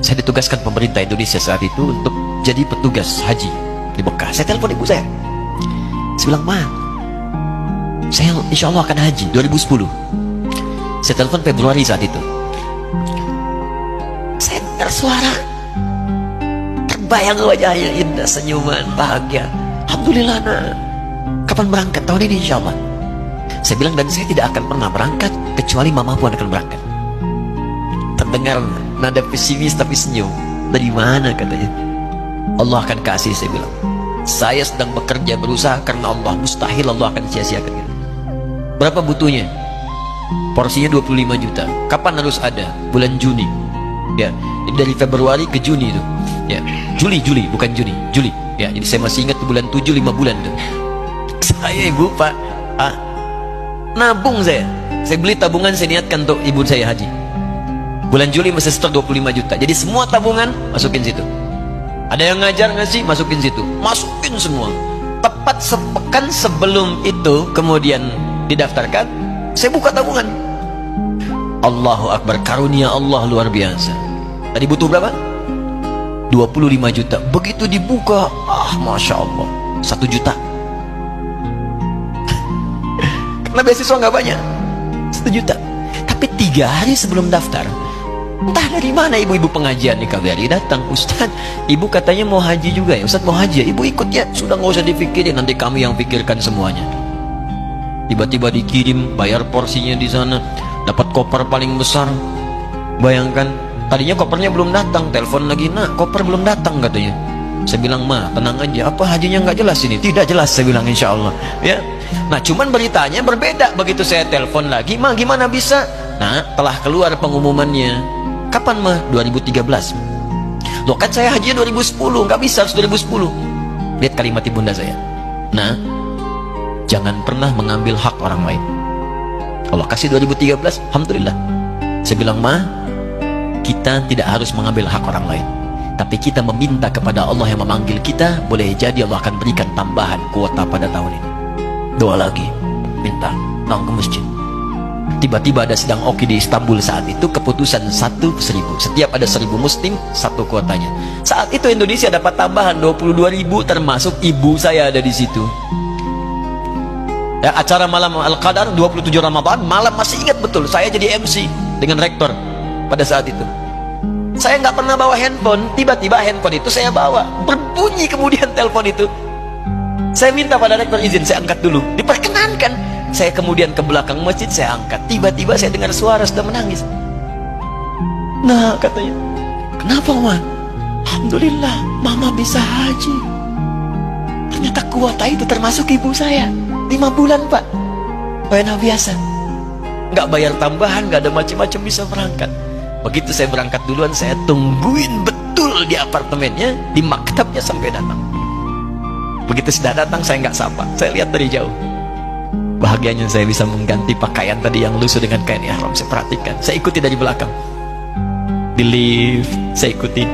Saya ditugaskan pemerintah Indonesia saat itu untuk jadi petugas haji di Mekah. Saya telepon ibu saya. Saya bilang, Ma, saya insya Allah akan haji 2010. Saya telepon Februari saat itu. Saya dengar suara, terbayang wajahnya indah, senyuman, bahagia. Alhamdulillah, nak. Kapan berangkat? Tahun ini insya Allah. Saya bilang, dan saya tidak akan pernah berangkat kecuali mama pun akan berangkat. Terdengar nada pesimis tapi senyum. Dari mana katanya? Allah akan kasih, saya bilang. Saya sedang bekerja, berusaha karena Allah. Mustahil Allah akan sia-siakan gitu. Berapa butuhnya? Porsinya 25 juta. Kapan harus ada? Bulan Juni. Ya, dari Februari ke Juni itu. Ya, Juli bukan Juni, Juli. Ya, jadi saya masih ingat bulan 7, 5 bulan tuh. Saya ibu, Pak, nabung saya. Saya beli tabungan, saya niatkan untuk ibu saya haji. Bulan Juli masih setor 25 juta. Jadi semua tabungan masukin situ. Ada yang ngajar ngasih, masukin situ. Masukin semua. Tepat sepekan sebelum itu kemudian didaftarkan, saya buka tabungan. Allahu Akbar, karunia Allah luar biasa. Tadi butuh berapa? 25 juta. Begitu dibuka, Masya Allah, 1 juta. Karena beasiswa nggak banyak, 1 juta. Tapi 3 hari sebelum daftar, entah dari mana ibu-ibu pengajian di KBRI datang. Ustaz, ibu katanya mau haji juga ya? Ustaz mau haji ya? Ibu ikut ya? Sudah nggak usah dipikirin, nanti kami yang pikirkan semuanya. Tiba-tiba dikirim, bayar porsinya di sana, dapat koper paling besar. Bayangkan, tadinya kopernya belum datang, telepon lagi, nak koper belum datang katanya. Saya bilang, Ma, tenang aja, apa hajinya nggak jelas ini? Tidak jelas, saya bilang, insya Allah. Ya. Nah, cuman beritanya berbeda. Begitu saya telepon lagi, Ma, gimana bisa? Nah, telah keluar pengumumannya. Kapan, Ma? 2013. Loh, kan saya haji 2010, nggak bisa, harus 2010. Lihat kalimat ibunda saya. Nah, jangan pernah mengambil hak orang lain. Allah kasih 2013, Alhamdulillah. Saya bilang, Ma, kita tidak harus mengambil hak orang lain, tapi kita meminta kepada Allah yang memanggil kita. Boleh jadi Allah akan berikan tambahan kuota pada tahun ini. Doa lagi, minta, datang ke masjid. Tiba-tiba ada sidang oki di Istanbul saat itu, keputusan 1.000. Setiap ada 1.000 muslim, 1 kuotanya. Saat itu Indonesia dapat tambahan 22.000, termasuk ibu saya ada di situ. Ya, acara malam Al-Qadar 27 Ramadan, malam masih ingat betul, saya jadi MC dengan rektor pada saat itu. Saya nggak pernah bawa handphone, tiba-tiba handphone itu saya bawa. Berbunyi kemudian telepon itu. Saya minta pada rektor izin, saya angkat dulu. Diperkenankan. Saya kemudian ke belakang masjid, saya angkat. Tiba-tiba saya dengar suara sudah menangis. Nah, katanya, kenapa, Ma? Alhamdulillah, Mama bisa haji. Ternyata kuota itu termasuk ibu saya. 5 bulan, Pak. Enak biasa. Nggak bayar tambahan, nggak ada macam-macam, bisa berangkat. Begitu saya berangkat duluan, saya tungguin betul di apartemennya, di maktabnya sampai datang. Begitu sudah datang, saya nggak sapa. Saya lihat dari jauh. Bahagianya saya bisa mengganti pakaian tadi yang lusuh dengan kain ihram. Saya perhatikan, saya ikuti dari belakang. Di lift, saya ikuti.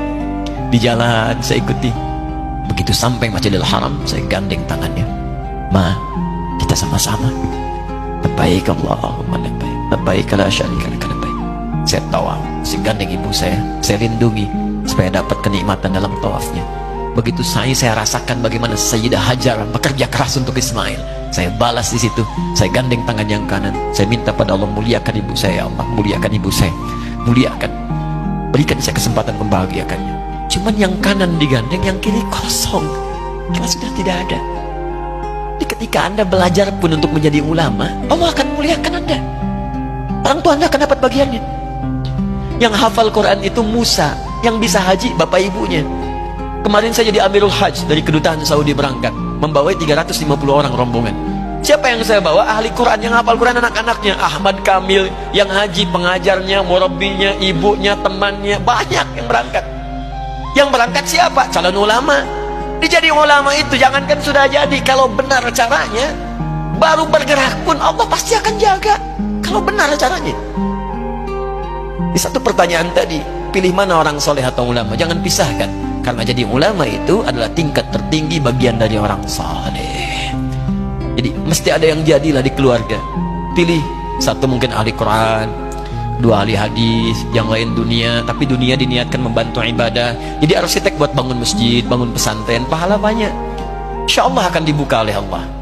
Di jalan, saya ikuti. Begitu sampai Masjidil Haram, saya gandeng tangannya. Ma, kita sama-sama. Labbaik Allahumma labbaik. Labbaik la syarika laka labbaik. Saya tawaf, saya gandeng ibu saya lindungi supaya dapat kenikmatan dalam tawafnya. Begitu saya rasakan bagaimana Sayyidah Hajar bekerja keras untuk Ismail. Saya balas di situ. Saya gandeng tangan yang kanan. Saya minta pada Allah, muliakan ibu saya, Allah muliakan ibu saya, muliakan, berikan saya kesempatan membahagiakannya. Cuman yang kanan digandeng, yang kiri kosong, karena sudah tidak ada. Jadi ketika Anda belajar pun untuk menjadi ulama, Allah akan muliakan Anda. Orang tua Anda akan dapat bagiannya. Yang hafal Quran itu Musa, yang bisa haji bapak ibunya. Kemarin saya jadi Amirul Hajj dari kedutaan Saudi berangkat, membawa 350 orang rombongan. Siapa yang saya bawa? Ahli Quran, yang hafal Quran anak-anaknya. Ahmad Kamil yang haji, pengajarnya, murabbinya, ibunya, temannya, banyak yang berangkat. Yang berangkat siapa? Calon ulama. Dijadi ulama itu jangankan sudah jadi, kalau benar caranya, baru bergerak pun Allah pasti akan jaga. Kalau benar caranya. Di satu pertanyaan tadi, pilih mana orang soleh atau ulama? Jangan pisahkan. Karena jadi ulama itu adalah tingkat tertinggi bagian dari orang saleh. Jadi mesti ada yang jadilah di keluarga. Pilih satu, mungkin ahli Quran, dua ahli hadis, yang lain dunia, tapi dunia diniatkan membantu ibadah. Jadi arsitek buat bangun masjid, bangun pesantren, pahala banyak. Insya Allah akan dibuka oleh Allah.